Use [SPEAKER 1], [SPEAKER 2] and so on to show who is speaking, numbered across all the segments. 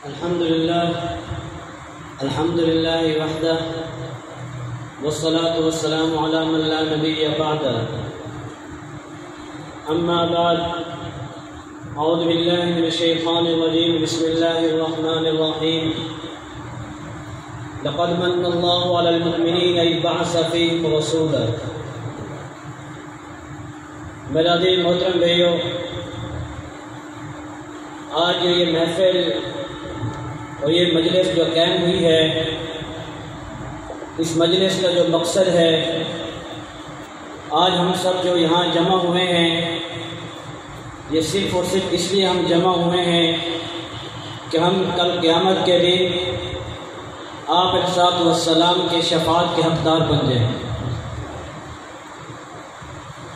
[SPEAKER 1] الحمد لله وحده والصلاة والسلام على من لا نبي بعده أما بعد أعوذ بالله من الشيطان الرجيم بسم الله الرحمن الرحيم لقد من الله على المؤمنين إذ بعث فيهم رسولا. میرے عزیز محترم بھائیو، آج یہ محفل اور یہ مجلس جو قائم ہوئی ہے، اس مجلس کا جو مقصد ہے، آج ہم سب جو یہاں جمع ہوئے ہیں، یہ صرف اور صرف اس لیے ہم جمع ہوئے ہیں کہ ہم کل قیامت کے دن آپ علیہ السلام کے شفاعت کے حقدار بن جائیں.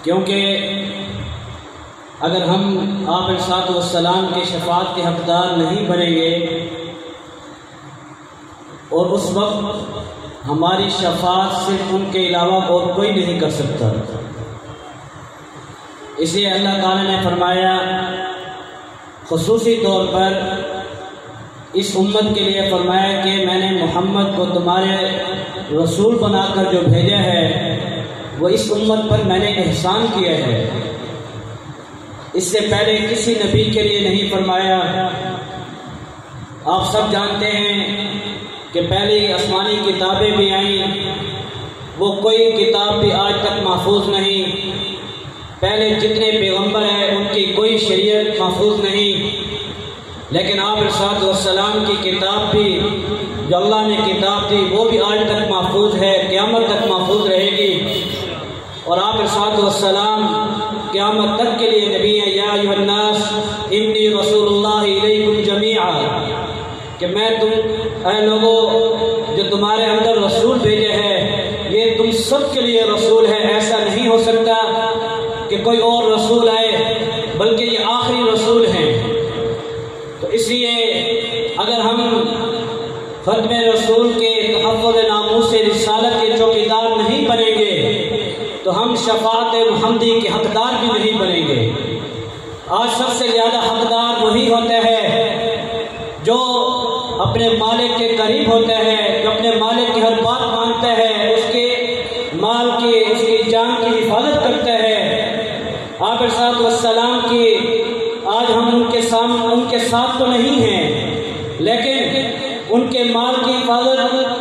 [SPEAKER 1] کیونکہ اگر ہم آپ علیہ السلام کے شفاعت کے حقدار نہیں بنیں گے اور اس وقت ہماری شفاعت صرف ان کے علاوہ اور کوئی نہیں کر سکتا. اس لیے اللہ تعالیٰ نے فرمایا، خصوصی طور پر اس امت کے لیے فرمایا کہ میں نے محمد کو تمہارے رسول بنا کر جو بھیجا ہے، وہ اس امت پر میں نے احسان کیا ہے. اس سے پہلے کسی نبی کے لیے نہیں فرمایا. آپ سب جانتے ہیں کہ پہلے آسمانی کتابیں بھی آئیں، وہ کوئی کتاب بھی آج تک محفوظ نہیں. پہلے جتنے پیغمبر ہیں ان کی کوئی شریعت محفوظ نہیں، لیکن آپ علیہ السلام کی کتاب بھی جو اللہ نے کتاب دی وہ بھی آج تک محفوظ ہے، قیامت تک محفوظ رہے گی. اور آپ علیہ السلام قیامت تک کے لیے نبی ہیں. یا ایھا الناس انی رسول اللہ الیکم جمیعا، کہ میں تم اے لوگوں جو تمہارے اندر رسول بھیجے ہیں، یہ تم سب کے لیے رسول ہے. ایسا نہیں ہو سکتا کہ کوئی اور رسول آئے، بلکہ یہ آخری رسول ہیں. تو اس لیے اگر ہم ختم رسول کے تحفظ ناموس رسالت کے چوکیدار نہیں بنیں گے تو ہم شفاعت محمدی کے حقدار بھی نہیں بنیں گے. آج سب سے زیادہ حقدار وہی ہوتے ہیں جو اپنے مالک کے قریب ہوتے ہیں، جو اپنے مالک کی ہر بات مانتے ہیں، اس کے مال کی، اس کی جان کی حفاظت کرتے ہیں. آپ علیہ السلام کی آج ہم ان کے ساتھ تو نہیں ہیں، لیکن ان کے مال کی حفاظت،